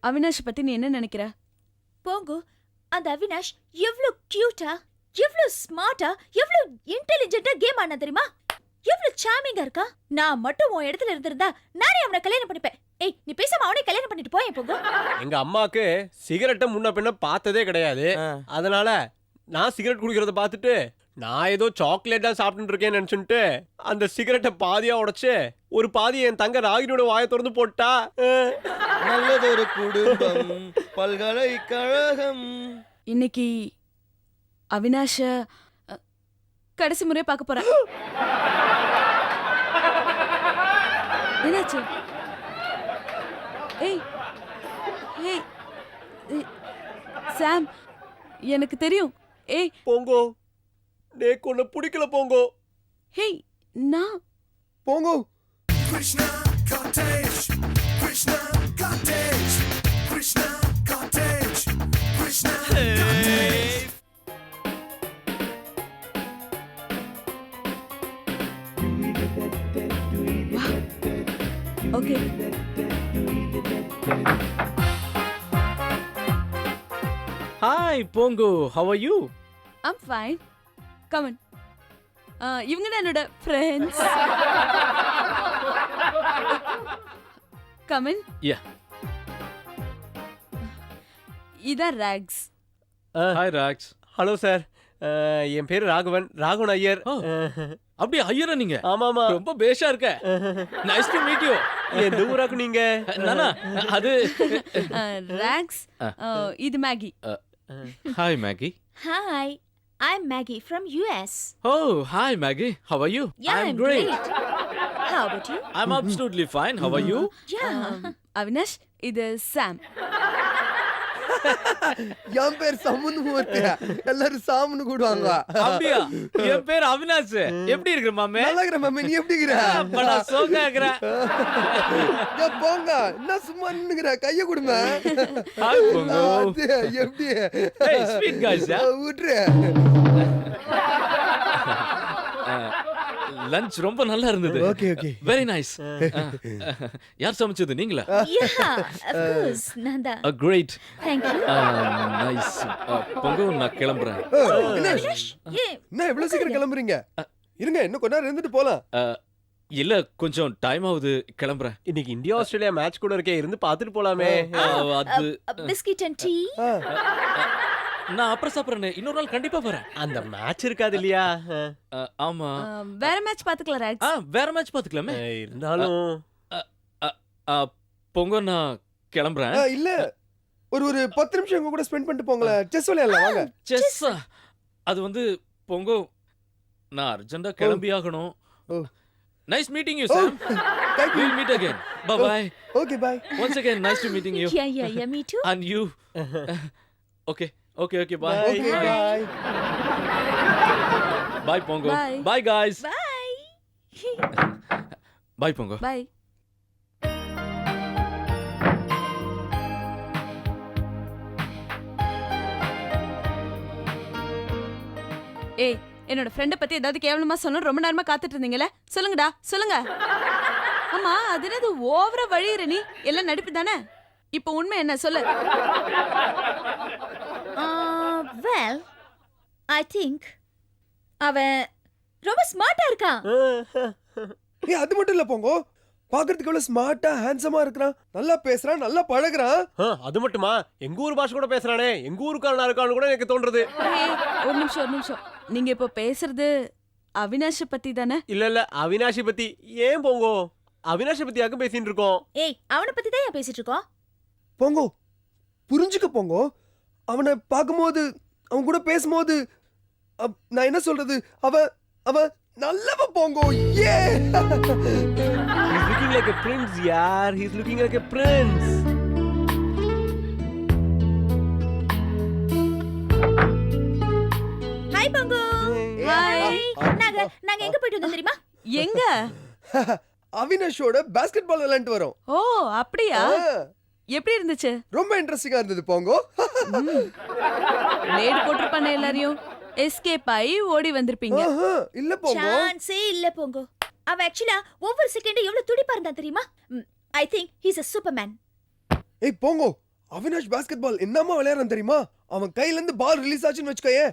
அவினாஷ் பத்தி நீ என்ன நினைக்கிற? போங்கோ, அந்த அவினாஷ் எவ்வளவு கியூட்டா, எவ்வளவு ஸ்மார்ட்டா, எவ்வளவு இன்டெலிஜென்ட்டா கேம் ஆனா தெரியுமா? எவ்வளவு சாமிங்கா இருக்கா. நான் மட்டும் உன் இடத்துல இருந்திருந்தா நானே அவனை கல்யாணம் பண்ணிப்பேன். ஏய், நீ பேசாம அவனே கல்யாணம் பண்ணிட்டு போய் போங்கோ. எங்க அம்மாக்கு சிகரெட்டை முன்ன பின்ன பார்த்ததே கிடையாது. அதனால நான் சிகரெட் குடிக்கிறத பார்த்துட்டு நான் ஏதோ சாக்லேட்டா சாப்பிட்டு இருக்கேன்னு நினைச்சுட்டு அந்த சிகரெட்டை பாதியா உடைச்சு ஒரு பாதி என் தங்க ராகினியோட வாயை திறந்து போட்டா. நல்லதொரு குடும்பம் பல்கலைக்கழகம். இன்னைக்கு அவினாஷ கடைசி முறையா பார்க்க போறேன். என்னாச்சு? ஏய் ஏய் சாம், எனக்கு தெரியும். ஏய் போங்கோ, நேக்கு ஒன்ன பிடிக்கல போங்கோ. ஹேய் நான் போங்கோ. Krishna cottage, Krishna cottage, Krishna cottage, Krishna cottage. Okay. Hi போங்கோ, how are you? I'm fine. Come on. இவங்க தான் என்னோட ஃப்ரெண்ட்ஸ். Come in. யா. இதான் Rocks. Hi Rocks. Hello sir, என் பேரு ராகவன் ஐயர். அப்படியே ஐயரா நீங்க? ஆமாமா. ரொம்ப பேஷா இருக்க. Nice to meet you. எந்த ஊராக்கு நீங்க? நானா அது ராக்ஸ். இது Maggie. Hi Maggie. Hi, I'm Maggie from US. Oh hi Maggie, how are you? Yeah, I'm great. How about you? I'm absolutely fine. How are you? Yeah. Avinash, இது சாம். என் பேர் சமுன்னு மூர்த்தியா, எல்லாரும் சாமுன்னு கூடுவாங்க. அப்படியா? என் பேர் அவினாஷ். எப்படி இருக்கிற மாமே? நல்லா இருக்கிற மாமே, நீ எப்படி இருக்கிற? படா சோகா இருக்கிற. ஏய் போங்க, என்ன சும்மா நின்னுக்கிற? கைய கொடுங்க. ஹாய் போங்கோ. அது எப்படி? Hey, sweet guys, yeah? விட்ரு. லஞ்ச் ரொம்ப நல்லா இருந்தது. Okay, okay. Very nice. யார் சமைச்சது, நீங்களா? Yeah, of course. Nanda. Great. Thank you. Nice. பொங்கோ, நான் கிளம்புறேன். என்ன Yeah. என்ன இவ்வளவு சீக்கிரம் கிளம்புறீங்க? இருங்க, இன்னும் கொஞ்ச நேரம் இருந்துட்டு போலாம். இல்ல, கொஞ்சம் டைம் ஆகுது, கிளம்புறேன். இன்னைக்கு இந்தியா ஆஸ்திரேலியா மேட்ச் கூட இருக்கே, இருந்து பார்த்துட்டு போலாமே. அது Biscuit and tea. நான் அப்புறம் சாப்பிடுறேன். இன்னொரு நாள் கண்டிப்பா வரேன். அந்த மேட்ச் இருக்காது இல்லையா? ஆமா. வேற மேட்ச் பாத்துக்கலாம் ராக்ஸ். வேற மேட்ச் பாத்துக்கலாமே. இருந்தாலும் பொங்கோ, நான் கிளம்புறேன். இல்ல, ஒரு 10 நிமிஷம் உங்க கூட ஸ்பெண்ட் பண்ணிட்டு போங்களேன். செஸ் விளையாடலாம் வாங்க. செஸ்? அது வந்து பொங்கோ, நான் அர்ஜென்ட்டா கிளம்பி ஆகணும். Nice meeting you, Sam. Thank you. We'll meet again. Bye-bye. Okay, bye. Once again, nice to meeting you. Yeah, me too. And you. Okay, bye. Okay, bye. Bye, Pongo. Bye. Bye, guys. Bye. Bye, Pongo. Bye. ஏய், என்னோட ஃப்ரெண்ட பத்தி ஏதாவது கேவலமா சொன்னா ரொம்ப நேரமா காத்துட்டு இருந்தீங்கல? சொல்லுங்கடா, சொல்லுங்க. ஆமா, அது என்னது ஓவரா வழியிற நீ? எல்லாம் நடிப்பு தானே? இப்போ உண்மை என்ன சொல்லு? Well, I think அவன் ரொம்ப ஸ்மார்ட்டா இருக்கான். ஏய், அது மட்டும் இல்ல போங்க, பாக்குறதுக்கு எவ்வளவு ஸ்மார்ட்டா ஹேண்ட்ஸமா இருக்கிறான். நல்லா பேசுறான், நல்லா பழகுறான். அது மட்டுமா, எங்க ஊர் பாஷை கூட பேசுறானே. எங்க ஊருக்காரனா இருக்கான்னு கூட எனக்கு தோன்றது. ஏய், ஒரு நிமிஷம். நீங்க இப்போ பேசுறது அவினாஷ பத்தி தானே? இல்ல, அவினாஷி பத்தி. ஏன் போங்கோ, அவினாஷை பத்தி யாருக்கும் பேசிட்டு இருக்கோம். ஏய், அவனை பத்தி தான் பேசிட்டு இருக்கோம். போங்கோ, புரிஞ்சுக்க போங்கோ. அவனை பார்க்கும்போது, அவன் கூட பேசும்போது, நான் என்ன சொல்றது, அவன் நல்லவ போங்கோ. ஏ He's looking like a prince, yaar. He's looking like a prince. Hi பங்கு. ஹாய். நாங்க எங்க போயிட்டு வந்தோம் தெரியுமா? எங்க? அவினாஷோட பாஸ்கெட் பால் விளையாண்டு வரோம். ஓ, அப்படியா? எப்படி இருந்துச்சு? ரொம்ப இன்ட்ரெஸ்டிங்கா இருந்தது போங்கோ. லேட் போட்டுருப்பானே எல்லாரையும். எஸ்கேப் ஆகி ஓடி வந்திருப்பீங்க. இல்ல போங்கோ. சான்ஸே இல்ல போங்கோ. அவன் ஆக்சுவலா ஒவ்வொரு செகண்ட் எவ்வளவு துடிப்பா இருந்தா தெரியுமா? I think he's a superman. ஏய் போங்கோ, அவினாஷ் பாஸ்கெட் பால் என்னமா விளையாடுறான் தெரியுமா? அவன் கையில இருந்து பால் ரிலீஸ் ஆச்சுன்னு வச்சுக்கோயே,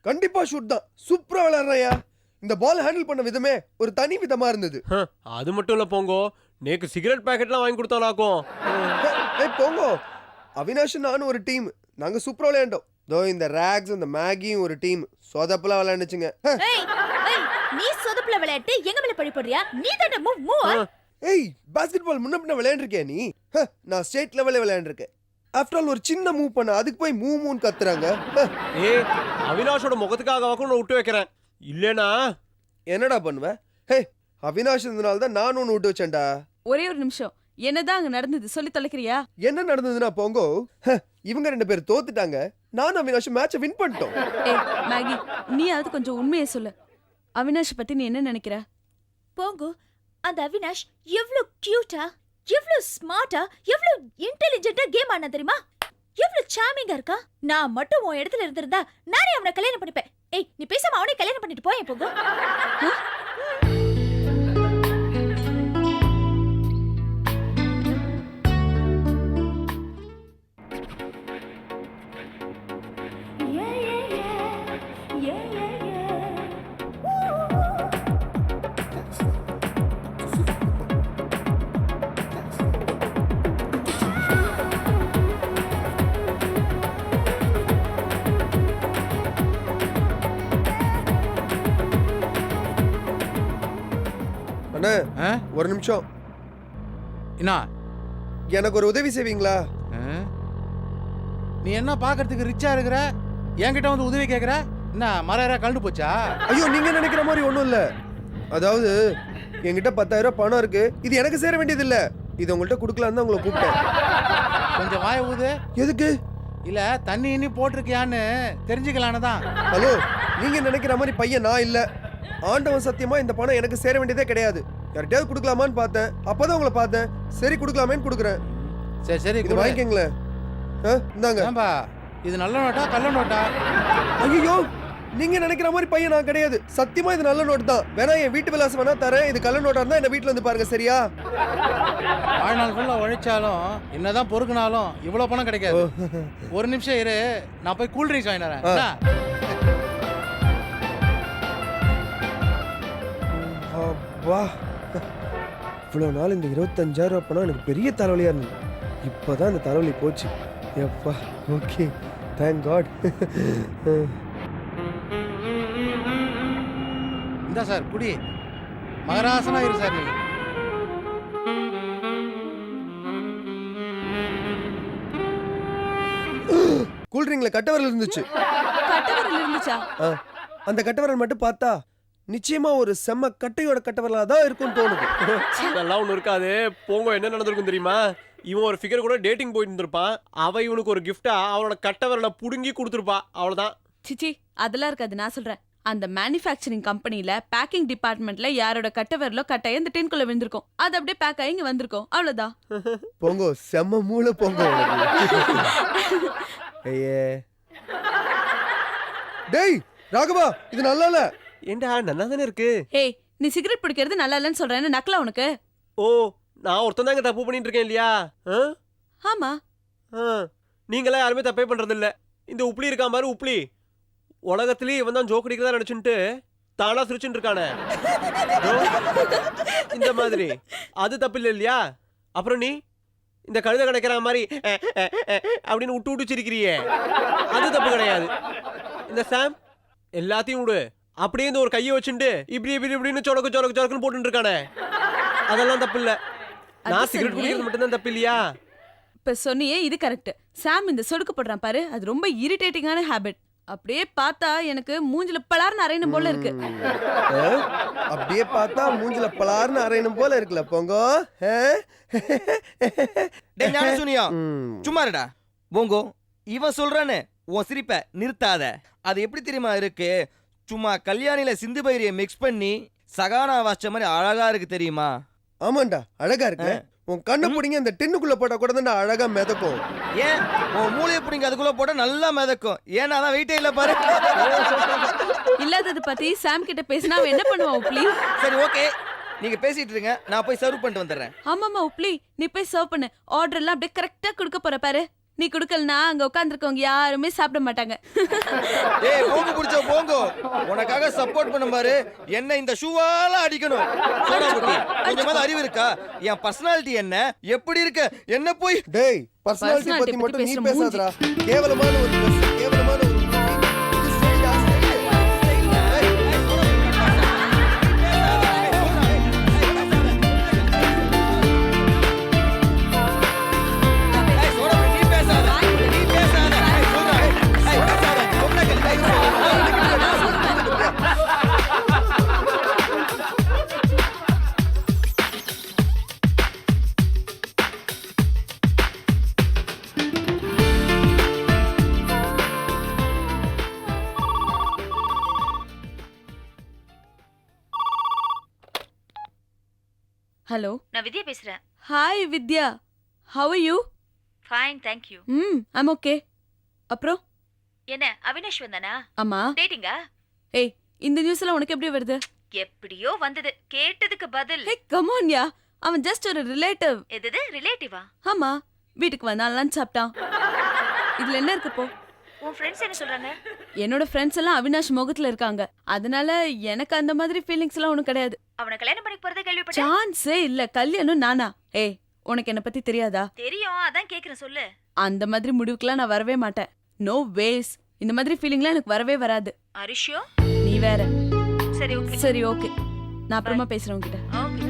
கண்டிப்பா ஷூட் தான். சூப்பரா விளையாடுறாயா. இந்த பால் ஹேண்டில் பண்ண விதமே ஒரு தனி விதமா இருந்தது. அது மட்டும் இல்ல போங்கோ, நேக்கு சிகரெட் பாக்கெட்லாம் வாங்கி கொடுத்தானாக்கும். ஏய் போங்கோ, அவினாஷ் நானும் ஒரு டீம். நாங்க சூப்பரா விளையாண்டோம். தோ இந்த ராக்ஸ் இந்த மேகியும் ஒரு டீம். சொதப்பலா விளையாண்டுச்சுங்க. ஏய் ஏய் நீ சொதப்புல விளையாட்டு எங்க மேல பழி போடுறியா? நீ தானே மூவ். ஏய் பாஸ்கெட் பால் முன்ன பின்ன விளையாண்டுருக்கியா நீ? நான் ஸ்டேட் லெவல்ல விளையாண்டுருக்கேன். ஆஃப்டர் ஆல் ஒரு சின்ன மூவ் பண்ண அதுக்கு போய் மூன்னு கத்துறாங்க. ஏய் அவினாஷோட முகத்துக்காக வாக்கும் நான் விட்டு வைக்கிறேன். இல்லனா என்னடா பண்ணுவ? ஹே அவினாஷ் இருந்தனால தான் நான் ஒன்று விட்டு வச்சேன்டா. ஒரே ஒரு நிமிஷம், என்னதான் அங்க நடந்தது சொல்லி தொலைக்கிறியா? என்ன நடந்ததுன்னா போங்கோ, இவங்க 2 பேர் தோத்துட்டாங்க. நானும் அவினாஷ் மேட்சை வின் பண்ணிட்டோம். ஏய் மேகி, நீயாவது கொஞ்சம் உண்மையை சொல்லு. அவினாஷ் பத்தி நீ என்ன நினைக்கிற? போங்கோ, அந்த அவினாஷ் எவ்வளவு கியூட்டா, எவ்வளவு ஸ்மார்ட்டா, எவ்வளவு இன்டெலிஜென்ட்டா கேம் ஆனா தெரியுமா? எவ்வளவு சாமிங்கா இருக்கா. நான் மட்டும் உன் இடத்துல இருந்திருந்தா நானே அவனை கல்யாணம் பண்ணிப்பேன். ஏய் நீ பேசாம அவனே கல்யாணம் பண்ணிட்டு போய் போங்கோ. அண்ணா ஆ? ஒரு நிமிஷம், என்ன எனக்கு ஒரு உதவி செய்வீங்களா? ஆ? நீ என்ன பாக்குறதுக்கு ரிச்சா இருக்கிற, என்கிட்ட வந்து உதவி கேக்குற? என்ன மரம் கலந்து போச்சா? ஐயோ நீங்க நினைக்கிற மாதிரி ஒண்ணும் இல்ல. அதாவது என்கிட்ட 10,000 பணம் இருக்கு. இது எனக்கு சேர வேண்டியது இல்ல. இது உங்கள்ட்ட கொடுக்கலாம் தான் உங்களை கூப்பிட்டேன். கொஞ்சம் வாய ஊது. எதுக்கு? இல்ல தண்ணி இன்னி போட்டிருக்கியான்னு தெரிஞ்சுக்கலான்னு தான். ஹலோ, நீங்க நினைக்கிற மாதிரி பையன் நான் இல்ல. ஆண்டவன் சத்தியமா இந்த பணம் எனக்கு சேர வேண்டியதே கிடையாது. யார்கிட்டயாவது கொடுக்கலாமான்னு பார்த்தேன். அப்பதான் உங்களை பார்த்தேன். சரி கொடுக்கலாமேன்னு கொடுக்குறேன். சரி சரி இது வாங்கிக்கங்களேன். இந்தாங்க. ஏன்பா இது நல்ல நோட்டா கள்ள நோட்டா? ஐயோ நீங்க நினைக்கிற மாதிரி பையன் நான் கிடையாது. சத்தியமா இது நல்ல நோட்டு தான். வேணா என் வீட்டு விலாசம் வேணா தரேன். இது கள்ள நோட்டா இருந்தா என்ன வீட்டுல வந்து பாருங்க, சரியா? வாழ்நாள் ஃபுல்லா உழைச்சாலும் என்னதான் பொறுக்குனாலும் இவ்வளவு பணம் கிடைக்காது. ஒரு நிமிஷம் இரு, நான் போய் கூல் ட்ரிங்க்ஸ் வாங்கிட்டு வரேன். என்ன? வா, இவ்வளவு நாள் இந்த 25,000 பணம் எனக்கு பெரிய தலைவலியா இருந்தது. இப்பதான் இந்த தலைவலி போச்சு. எப்பா ஓகே, தேங்க் காட். இந்தா சார் குடி, மகராசனா இரு சார். நீ கூல்ட்ரிங்க்ல கட்டவரல் இருந்துச்சு. கட்டவரல் இருந்துச்சா? அந்த கட்டவரல் மட்டும் பார்த்தா நிச்சயமா ஒரு செம்ம கட்டையோட கட்டவரலா தான் இருக்கும்னு தோணுது. அதெல்லாம் ஒண்ணு இருக்காது. போங்கோ, என்ன நடந்திருக்கும் தெரியுமா? இவன் ஒரு ஃபிகர் கூட டேட்டிங் போயிட்டு இருந்திருப்பான். அவ இவனுக்கு ஒரு கிஃப்டா அவனோட கட்டவரலை புடுங்கி கொடுத்துருப்பா. அவ்வளவுதான். சிச்சி, அதெல்லாம் இருக்காது. நான் சொல்றேன், அந்த மேனுஃபேக்சரிங் கம்பெனில பேக்கிங் டிபார்ட்மெண்ட்ல யாரோட கட்டவரலோ கட்டைய இந்த டின்குள்ள விழுந்திருக்கும். அது அப்படியே பேக் ஆகி இங்க வந்திருக்கும். அவ்வளவுதான். போங்கோ, செம்ம மூளை போங்கோ. ஐயே டேய் ராகவா, இது நல்லா இல்ல. ஏண்டா நல்லா தானே இருக்கு. ஏய், நீ சிகரெட் பிடிக்கிறது நல்லா இல்லைன்னு சொல்றேன்னு நக்கலா உனக்கு? ஓ, நான் ஒருத்தன் தாங்க தப்பு பண்ணிட்டு இருக்கேன் இல்லையா? ஆமா. நீங்களாம் யாருமே தப்பே பண்றது இல்ல. இந்த உப்ளி இருக்கான் பாரு, உப்ளி உலகத்திலேயே இவன் தான் ஜோக் அடிக்கிறதா நினைச்சுட்டு தானா சிரிச்சுட்டு இருக்கானே. இந்த மாதிரி அது தப்பு இல்லை இல்லையா? அப்புறம் நீ இந்த கழுதை கிடைக்கிற மாதிரி அப்படின்னு விட்டு விட்டு சிரிக்கிறியே, அது தப்பு கிடையாது. இந்த சாம் எல்லாத்தையும் விடு, அப்படியே இந்த ஒரு கையை வச்சுட்டு இப்படி இப்படி இப்படின்னு சொடக்கு சொடக்கு சொடக்குன்னு போட்டு இருக்கானே, அதெல்லாம் தப்பு இல்ல. நான் சிகரெட் குடிக்கிறது மட்டும்தான் தப்பு இல்லையா? இப்ப சொன்னியே இது கரெக்ட். சாம் இந்த சொடுக்கு போடுறான் பாரு, அது ரொம்ப இரிட்டேட்டிங்கான ஹேபிட். அப்படியே பார்த்தா எனக்கு மூஞ்சில பலார்னு அரையணும் போல இருக்கு. அப்படியே பார்த்தா மூஞ்சில பலார்னு அரையணும் போல இருக்குல்ல போங்கோ. டேய் ஞான சுனியா, சும்மா இருடா. போங்கோ, இவன் சொல்றானே உன் சிரிப்பை நிறுத்தாத. அது எப்படி தெரியுமா இருக்கு? சும்மா கல்யாணில சிந்து பைரியை மிக்ஸ் பண்ணி சகானா வாச்ச மாதிரி அழகா இருக்கு தெரியுமா? ஆமாண்டா, அழகா இருக்கு. உன் கண்ணை பிடிங்க இந்த டின்னுக்குள்ள போட்டா கூட தான் அழகா மிதக்கும். ஏன் உன் மூளையை பிடிங்க அதுக்குள்ள போட்டா நல்லா மிதக்கும். ஏன்னா அதான் வெயிட்டே இல்ல பாரு. இல்லாதது பத்தி சாம் கிட்ட பேசினா அவன் என்ன பண்ணுவான் உப்ளி? சரி ஓகே, நீங்க பேசிட்டு இருங்க, நான் போய் சர்வ் பண்ணிட்டு வந்துடுறேன். ஆமாமா உப்ளி, நீ போய் சர்வ் பண்ணு. ஆர்டர் எல்லாம் அப்படியே கரெக்டா கொடுக்க போற பாரு. நீ குடுக்கலனா அங்க உட்கார்ந்திருக்கவங்க யாருமே சாப்பிட மாட்டாங்க. ஏய் போங்க புடிச்ச போங்க, உனக்காக சப்போர்ட் பண்ண பாரு, என்ன இந்த ஷூவால அடிக்கணும். சோடா புட்டி, கொஞ்சமாவது அறிவு இருக்கா? என் பர்சனாலிட்டி என்ன, எப்படி இருக்கு, என்ன போய் டேய் பர்சனாலிட்டி Personality பத்தி மட்டும் நீ பத்தி பேசுற பேசாதடா. கேவலமான ஒரு dress, கேவலமான ஒரு மூஞ்சி. இது சரிடா, சரி. ஹலோ, நான் வித்யா பேசுறேன். Hi Vidya, have are you? Fine, thank you. I'm okay. அப்புறம் என்ன அவினாஷ் வந்தானா? அம்மா, டேட்டிங்கா? ஏய் இந்த நியூஸ்ல உனக்கு எப்படி வருது? எப்படியோ வந்தது. கேட்டதுக்கு பதில். ஹே கம் ஆன் யா, அவன் ஜஸ்ட் ஒரு ரிலேட்டிவ். எது ரிலேட்டிவா? ஆமா, வீட்டுக்கு வந்தான், லஞ்ச் சாப்பிட்டான். இதுல என்ன இருக்கு போ? உன் ஃப்ரெண்ட்ஸ் என்ன சொல்றாங்க? என்னோட ஃப்ரெண்ட்ஸ் எல்லாம் அவினாஷ் முகத்துல இருக்காங்க. அதனால எனக்கு அந்த மாதிரி ஃபீலிங்ஸ் எல்லாம் ஒண்ணும் கிடையாது. அவனை கல்யாணம் பண்ணிக்க போறதே கேள்விப்பட்டேன். சான்ஸே இல்ல. கல்யாணம் நானா? ஏய் உனக்கு என்ன பத்தி தெரியாதா? தெரியும், அதான் கேக்குறேன், சொல்லு. அந்த மாதிரி முடிவுக்குலாம் நான் வரவே மாட்டேன். No ways. இந்த மாதிரி ஃபீலிங்லாம் எனக்கு வரவே வராது. அரிஷியோ? நீ வேற. சரி ஓகே. சரி ஓகே, நான் அப்புறமா பேசுறேன் உன்கிட்ட. ஓகே.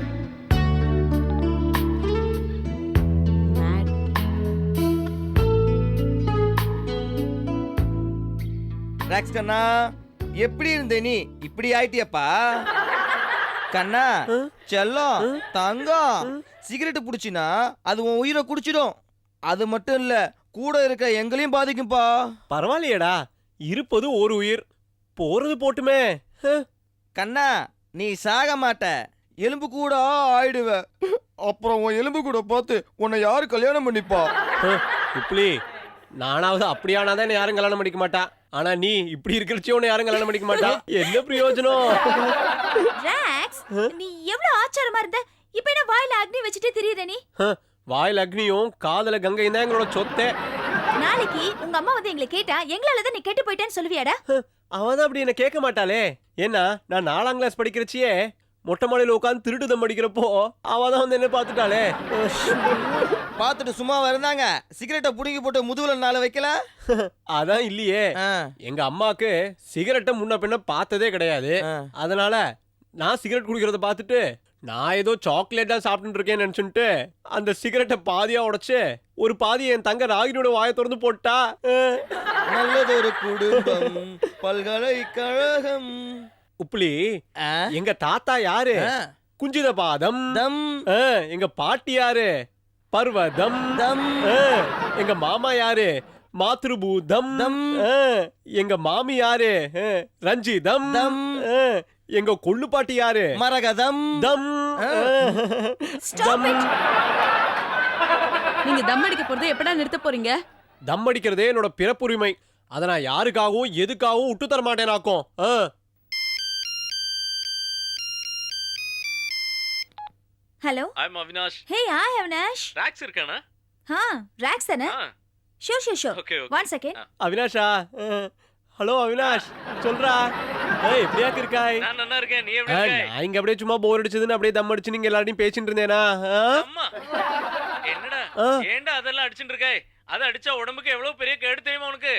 ராக்ஸ் கண்ணா, எப்படி இருந்த நீ? இப்படி ஆயிட்டியப்பா கண்ணா. செல்லம் தங்கம், சிகரெட் புடிச்சினா அது உன் உயிரை குடிச்சிடும். அது மட்டும் இல்ல, கூட இருக்க எங்களையும் பாதிக்கும்பா. பரவாயில்லையேடா, இருப்பது ஒரு உயிர், போறது போட்டுமே. கண்ணா, நீ சாக மாட்ட, எலும்பு கூட ஆயிடுவ. அப்புறம் உன் எலும்பு கூட பார்த்து உன்னை யாரு கல்யாணம் பண்ணிப்பா? இப்படி நானாவது அப்படியானாதான் என்ன யாரும் கல்யாணம் பண்ணிக்க மாட்டா. ஆனா நீ இப்படி இருக்கிறச்சே உன்னை யாரும் கல்யாணம் பண்ணிக்க மாட்டா. என்ன பிரயோஜனம்? ராக்ஸ், நீ எவ்வளவு ஆச்சரியமா இருந்த. இப்போ என்ன வாயில அக்னி வச்சிட்டே திரியற நீ? வாயில் அக்னியும் காதல கங்கையும் தான் எங்களோட சொத்தே. நாளைக்கு உங்க அம்மா வந்து எங்களை கேட்டா எங்களால தான் நீ கெட்டு போயிட்டேன்னு சொல்லுவியாடா? அவன் தான் அப்படி என்ன கேட்க மாட்டாளே. ஏன்னா நான் 4ஆம் கிளாஸ் படிக்கிறச்சியே மொட்டை மாடியில் உட்காந்து திருட்டுதம் படிக்கிறப்போ அவன் தான் வந்து என்ன பார்த்துட்டாளே. பார்த்துட்டு சும்மா இருந்தாங்க, சிகரெட்டை புடுங்கி போட்டு முதுகுல 4 வைக்கல. அதான் இல்லையே, எங்க அம்மாக்கு சிகரெட்டை முன்ன பின்ன பார்த்ததே கிடையாது. அதனால நான் சிகரெட் குடிக்கிறத பார்த்துட்டு நான் ஏதோ சாக்லேட்டா சாப்பிட்டு இருக்கேன்னு நினைச்சுட்டு அந்த சிகரெட்டை பாதியா உடைச்சு ஒரு பாதியை என் தங்க ராகினியோட வாயை திறந்து போட்டா. நல்லதொரு குடும்பம், பல்கலைக்கழகம். உப்புலி, எங்க தாத்தா யாரு? குஞ்சித பாதம். எங்க பாட்டி யாரு? பர்வதம். எங்க மாமா யாரு? மாத்ருபூதம். எங்க மாமி யாரு? ரஞ்சிதம். எங்க கொள்ளு பாட்டி யாரு? மரகதம். நீங்க தம் அடிக்க போறதை எப்படா நிறுத்த போறீங்க? தம் அடிக்கிறதே என்னோட பிறப்புரிமை. அதை நான் யாருக்காகவும் எதுக்காகவும் விட்டு தர மாட்டேனாக்கும். Hello. I'm Avinash. Hey hi Avinash. Rocks இருக்கானா? ராக்ஸ் தானே? ஷூர். ஓகே. 1 செகண்ட். அவினாஷா? ஹலோ அவினாஷ், சொல்றா. ஏய் எப்படியாக்கு இருக்காய்? நான் நல்லா இருக்கேன், நீ எப்படி இருக்க? நான் இங்க அப்படியே சும்மா போர் அடிச்சதுன்னு அப்படியே தம் அடிச்சு நீங்க எல்லாரையும் பேசிட்டு இருந்தேனா? அம்மா என்னடா ஏன்டா அதெல்லாம் அடிச்சிட்டு இருக்க? அத அடிச்சா உடம்புக்கு எவ்வளவு பெரிய கேடு தெரியுமா உனக்கு?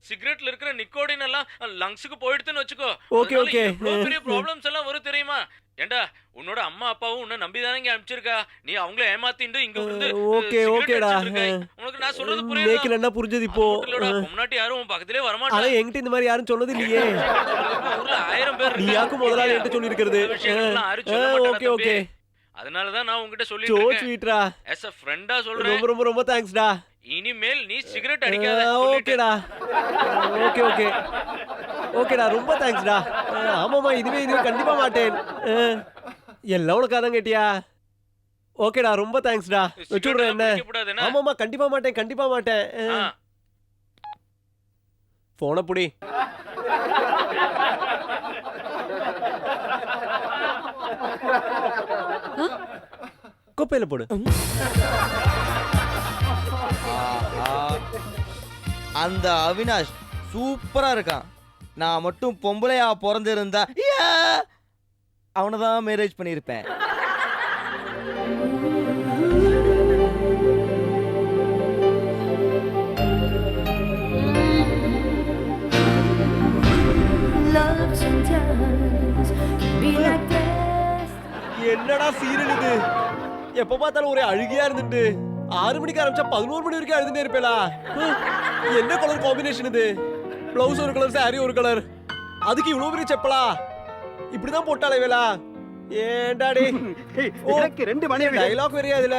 சிகரெட்ல இருக்கிற நிக்கோடின் எல்லாம் லங்ஸ்க்கு போயிடுதுன்னு வச்சுக்கோ. ஓகே. எவ்வளவு பெரிய ப்ராப்ளம்ஸ் எல்லாம் வரும் தெரியுமா? ஏண்டா உன்னோட அம்மா அப்பாவும் உன்னை நம்பிதானே இங்க அனுப்பிச்சிருக்கா. நீ அவங்கள ஏமாத்திட்டு இங்க வந்து ஓகேடா. உனக்கு நான் சொல்றது புரியுதா? நேக்கு என்ன புரிஞ்சது இப்போ? முன்னாடி யாரும் உன் பக்கத்திலே வர மாட்டாங்க. ஆனா என்கிட்ட இந்த மாதிரி யாரும் சொன்னது இல்லையே. ஊர்ல 1000 பேர் நீ யாக்கும் முதலாளி என்கிட்ட சொல்லி இருக்கிறது. ஓகே. அதனால தான் நான் உன்கிட்ட சோ சொல்லிட்டேன். ஸ்வீட்ரா. as a friend-ஆ சொல்றேன். ரொம்ப தேங்க்ஸ்டா. இனிமேல் நீ சிகரெட் அடிக்காத. ஓகேடா. ஓகேடா, ரொம்ப தேங்க்ஸ்டா. ஆமாமா, இதுவே கண்டிப்பா மாட்டேன். எல்லாம் உனக்காதான் கேட்டியா? ஓகேடா, ரொம்ப தேங்க்ஸ்டா. வச்சுடுறேன் என்ன? ஆமாமா, கண்டிப்பா மாட்டேன். போன புடி. குப்பையில போடு. ஆஹா அந்த அவினாஷ் சூப்பரா இருக்கான். நான் மட்டும் பொம்பளையா பிறந்திருந்தா அவனை தான் மேரேஜ் பண்ணியிருப்பேன். என்னடா சீரியல் இது? எப்ப பார்த்தாலும் ஒரே அழுகியா இருந்துட்டு 6 மணிக்கு ஆரம்பிச்சா 11 மணி வரைக்கும் அழுதுட்டே இருப்பேளா? என்ன கலர் காம்பினேஷன் இது? பிளவுஸ் ஒரு கலர், சாரி ஒரு கலர், அதுக்கு இவ்வளவு பெரிய செப்பலா? இப்படிதான் போட்டாலே வேலா? ஏண்டாடி எனக்கு 2 மணி டைலாக் வேறையா இதுல?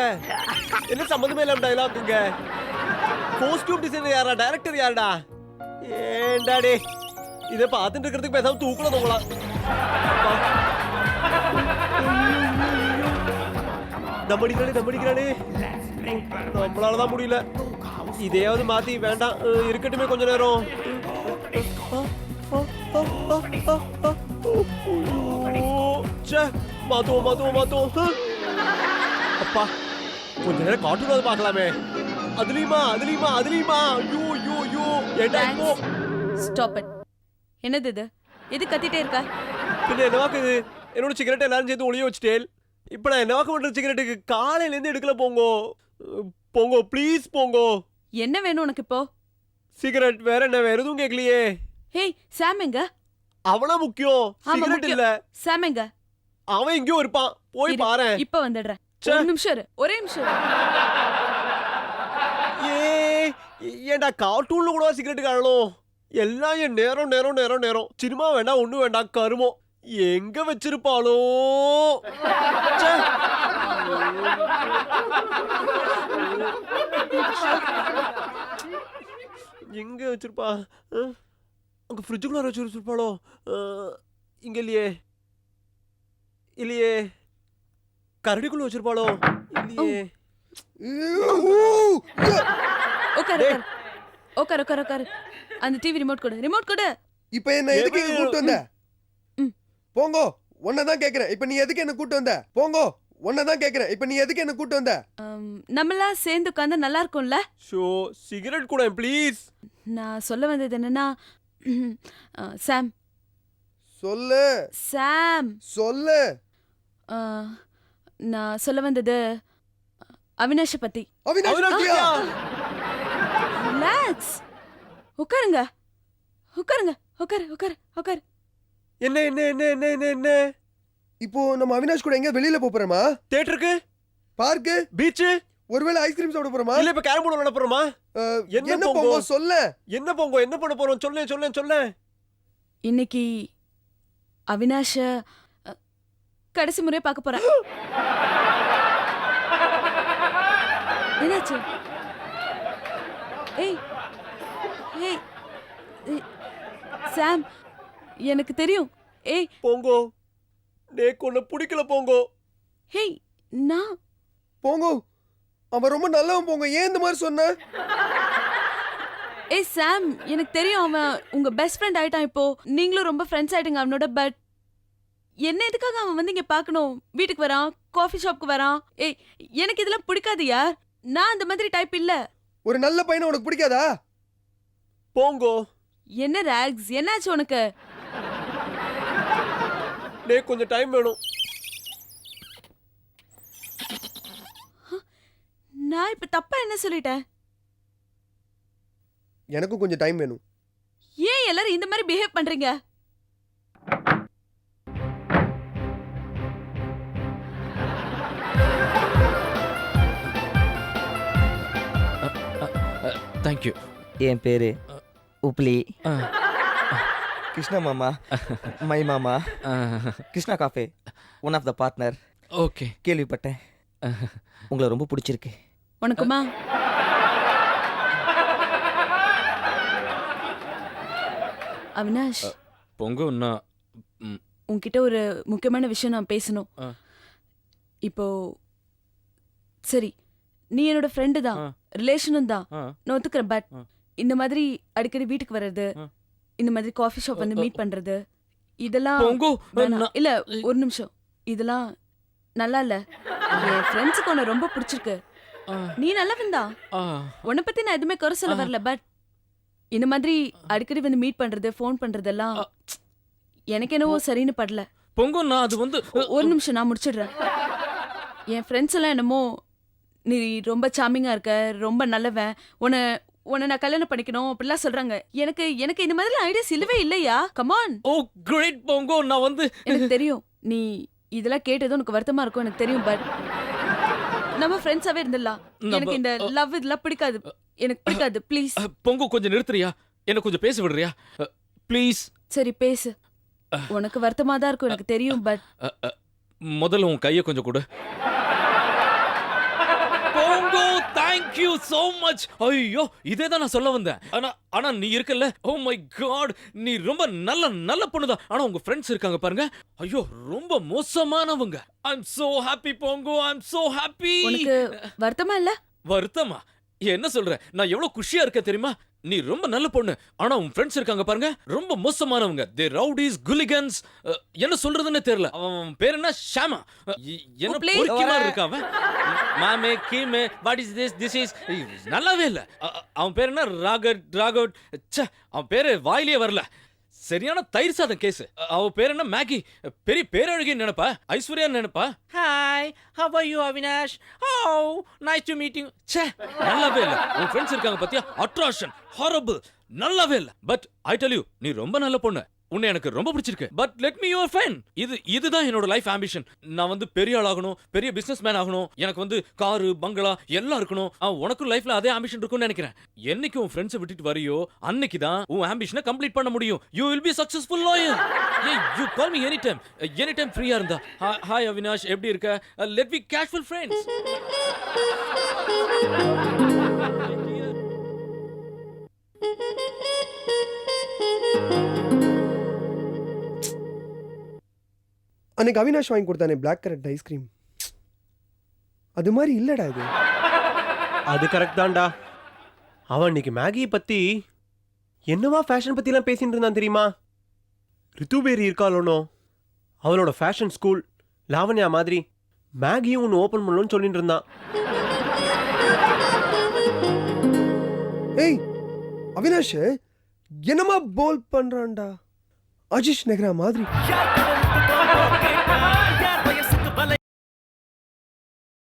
என்ன சம்பந்தமே இல்லாம டைலாக்குங்க? காஸ்டியூம் டிசைனர் யாரா? டைரக்டர் யாரடா? ஏண்டாடி இதை பார்த்துட்டு இருக்கிறதுக்கு பேசாம தூக்கல தூங்கலாம். தம்படிக்கிறானே நம்மளாலதான் முடியல. இதையாவது மாத்தி வேண்டாம், இருக்கட்டுமே கொஞ்ச நேரம். மாத்துவோம். அப்பா கொஞ்ச நேரம் கார்ட்டூன் பார்க்கலாமே. அதுலயுமா ஐயோ ஏண்டா இப்போ? Stop it. என்னது இது? எது கத்திட்டே இருக்க? பின்ன என்னவாக்கு இது? என்னோட சிகரெட் எல்லாரும் சேர்த்து ஒளிய வச்சுட்டேன். இப்ப நான் என்னவாக்கு பண்ற சிகரெட்டுக்கு? காலையில இருந்து எடுக்கல. போங்கோ ப்ளீஸ் போங்கோ. என்ன வேணும் உனக்கு இப்போ? சிகரெட் வேற என்ன? வேற எதுவும் கேட்கலையே. ஹேய் சாம் எங்க? அவனா முக்கியம், ஆமா, சிகரெட் முக்கியம். இல்ல. சாம் எங்க? அவன் எங்கேயோ இருப்பான், போய் இரு, பாரு. இப்ப வந்துடுறேன். ஒரு நிமிஷம் இரு, ஒரே நிமிஷம் இரு. ஏண்டா கார்ட்டூன்ல கூட சிகரெட் காணணும்? எல்லாம் என் நேரம். சினிமா வேண்டாம், ஒண்ணும் வேண்டாம், கருமோ. எங்க வச்சிருப்பாளோ? எங்க வச்சிருப்பா? அங்க ஃப்ரிட்ஜுக்குள்ள வச்சிருப்பாளோ? இங்க இல்லையே. கரடிக்குள்ள வச்சிருப்பாளோ? இல்லையே. உட்காரு. அந்த டிவி ரிமோட் கொடு. இப்ப என்ன எதுக்கு இங்க கூட்டு வந்த? போங்கோ, உன்னதான் கேக்குறேன். இப்ப நீ எதுக்கு என்ன கூட்டு வந்த? போங்கோ, உன்னதான் கேக்குறேன். இப்ப நீ எதுக்கு என்ன கூட்டு வந்த? நம்மளாம் சேர்ந்து உட்கார்ந்து நல்லா இருக்கும்ல? ஷோ சிகரெட் கூட ப்ளீஸ். நான் சொல்ல வந்தது என்னன்னா, சாம் சொல்லு. சாம் சொல்லு. நான் சொல்ல வந்தது அவினாஷ பத்தி. அவினாஷியா? ரிலாக்ஸ். உட்காருங்க. என்ன? இப்போ நம்ம அவினாஷ் கூட எங்க வெளியில போறோமா? தியேட்டருக்கு, பார்க்கு, பீச், ஒருவேளை ஐஸ்கிரீம் சாப்பிட போறோமா? இல்ல இப்ப கேரம் போர்டு விளையாட போறோமா? என்ன போங்கோ சொல்ல. என்ன பண்ண போறோம்? சொல்ல. இன்னைக்கு அவினாஷ கடைசி முறையை பார்க்க போறேன். என்னாச்சு? ஏய் சாம், எனக்கு தெரியும். ஏய் போங்கோ, நேக்கு ஒண்ணு பிடிக்கல போங்கோ. ஹேய் நான் போங்கோ, அவன் ரொம்ப நல்லவன் போங்க. ஏன் இந்த மாதிரி சொன்ன? ஏய் சாம், எனக்கு தெரியும் அவன் உங்க பெஸ்ட் ஃப்ரெண்ட் ஆயிட்டான். இப்போ நீங்களும் ரொம்ப ஃப்ரெண்ட்ஸ் ஆயிட்டீங்க அவனோட. பட் என்ன எதுக்காக அவன் வந்து இங்க பார்க்கணும்? வீட்டுக்கு வரான், காஃபி ஷாப்க்கு வரான். ஏய் எனக்கு இதெல்லாம் பிடிக்காது யார். நான் அந்த மாதிரி டைப் இல்ல. ஒரு நல்ல பையனை உனக்கு பிடிக்காதா? போங்கோ. என்ன ராக்ஸ், என்னாச்சு உனக்கு? நேக்கு கொஞ்சம் டைம் வேணும். நான் இப்ப தப்பா என்ன சொல்லிட்டேன்? எனக்கும் கொஞ்சம் டைம் வேணும். ஏன் எல்லாரும் இந்த மாதிரி பிஹேவ் பண்றீங்க? தேங்க்யூ. என் பேரு உப்ளி. கிருஷ்ணா மாமா, மை மாமா, Krishna cafe, one of the partner. Okay, கேள்விப்பட்டேன், உங்களை ரொம்ப பிடிச்சிருக்கு. உனக்குமா? அவினாஷ், பொங்க உன்கிட்ட ஒரு முக்கியமான விஷயம் நான் பேசணும். இப்போ சரி, நீ என்னோட ஃப்ரெண்டு தான், ரிலேஷனும் தான், நான் ஒத்துக்கிறேன். பட் இந்த மாதிரி அடிக்கடி வீட்டுக்கு வர்றது, இந்த மாதிரி காஃபி ஷாப் வந்து மீட் பண்றது, இதெல்லாம் வேணாம். இல்ல ஒரு நிமிஷம், இதெல்லாம் நல்லா இல்ல. என் ஃப்ரெண்ட்ஸுக்கு உன்னை ரொம்ப பிடிச்சிருக்கு. நீ நல்லவன் தான், உன்னை பத்தி நான் எதுவுமே குறை சொல்ல வரல. பட் இந்த மாதிரி அடிக்கடி வந்து மீட் பண்றது ஃபோன் பண்றதெல்லாம் எனக்கு என்னவோ சரின்னு படல. பொங்கு நான் அது வந்து ஒரு நிமிஷம் நான் முடிச்சிடுறேன். என் ஃப்ரெண்ட்ஸ் எல்லாம் என்னமோ நீ ரொம்ப சாமிங்கா இருக்க, ரொம்ப நல்லவன், உன்னை நான் கல்யாணம் பண்ணிக்கணும் அப்படிலாம் சொல்றாங்க. எனக்கு எனக்கு இந்த மாதிரி ஐடியாஸ் இல்லவே இல்லையா. கமான். ஓ கிரேட் பொங்கு. நான் வந்து எனக்கு தெரியும் நீ இதெல்லாம் கேட்டதும் உனக்கு வருத்தமா இருக்கும் எனக்கு தெரியும். பட் நம்ம ஃப்ரெண்ட்ஸாவே இருந்துடலாம். எனக்கு இந்த லவ் இதெல்லாம் பிடிக்காது. எனக்கு பிடிக்காது. ப்ளீஸ். பொங்கு கொஞ்சம் நிறுத்துறியா? என்ன கொஞ்சம் பேச விடுறியா ப்ளீஸ்? சரி பேசு. உனக்கு வருத்தமா தான் இருக்கும் எனக்கு தெரியும். பட் முதல்ல உன் கையை கொஞ்சம் கொடு. பொங்கு thank you so much. ஐயோ இதே தான் நான் சொல்ல வந்தேன். ஆனா நீ இருக்கல்ல, ஓ மை காட், நீ ரொம்ப நல்ல பொண்ணுதான். ஆனா உங்க ஃப்ரெண்ட்ஸ் இருக்காங்க பாருங்க, ஐயோ ரொம்ப மோசமானவங்க. ஐ அம் so happy பொங்கு, ஐ அம் so happy. உனக்கு வருத்தமா இல்ல? வருத்தமா? என்ன சொல்ற? நான் எவ்வளவு குஷியா இருக்கேன் தெரியுமா? நீ ரொம்ப நல்ல பொண்ணு, ஆனா உன் ஃப்ரெண்ட்ஸ் இருக்காங்க பாருங்க, ரொம்ப மோசமானவங்க. தே ரவுடிஸ், குலிகன்ஸ், என்ன சொல்றதுன்னு தெரியல. அவன் பேர் என்ன? ஷாமா. என்ன பொறுக்கி மாதிரி இருக்கான் அவன். மாமே கீமே வாட் இஸ் திஸ் இஸ் நல்லாவே இல்ல. அவன் பேர் என்ன? ராகவ். ச்சே, அவன் பேரு வாயிலே வரல. சரியான தயிர் சாதம் கேஸ். அவ பேர் என்ன? மேகி. பெரிய பேரழகி நினைப்பா, ஐஸ்வர்யா நினைப்பா. Hi, how are you Avinash? How nice to meet you. ச்சே, நல்லாவே இல்ல. உன் ஃப்ரெண்ட்ஸ் இருக்காங்க பாத்தியா, அட்ராஷன், ஹாரபிள், நல்லாவே இல்ல. பட் ஐ டெல் யூ, நீ ரொம்ப நல்ல பொண்ணு. உன்னை எனக்கு ரொம்ப பிடிச்சிருக்கு. But let me your friend. இதுதான் என்னோட லைஃப் ஆம்பிஷன். நான் வந்து பெரிய ஆள் ஆகணும், பெரிய பிசினஸ் மேன் ஆகணும். எனக்கு வந்து காரு, பங்களா எல்லாம் இருக்கணும். உனக்கும் லைஃப்ல அதே ஆம்பிஷன் இருக்கும்னு நினைக்கிறேன். என்னைக்கு உன் ஃப்ரெண்ட்ஸை விட்டுட்டு வரியோ அன்னைக்கு தான் உன் ஆம்பிஷனை கம்ப்ளீட் பண்ண முடியும். You will be successful lawyer. You call me any time ஃப்ரீயா இருந்தா. ஹாய் அவினாஷ், எப்படி இருக்க? Let be casual friends. அன்னைக்கு அவினாஷ் வாங்கி கொடுத்தானே பிளாக் கரண்ட் ஐஸ்கிரீம், அது மாதிரி இல்லடா இது. அது கரெக்ட் தான்டா. அவன் இன்னைக்கு மேகியை பத்தி என்னவா ஃபேஷன் பத்திலாம் பேசிட்டு இருந்தான் தெரியுமா? ரித்துபேரி இருக்காளோனோ, அவளோட ஃபேஷன் ஸ்கூல் லாவண்யா மாதிரி மேகியும் ஒன்று ஓப்பன் பண்ணணும்னு சொல்லிட்டு இருந்தான். ஏய் அவினாஷ் என்னமா போல் பண்றான்டா, அஜிஷ் நெஹ்ரா மாதிரி.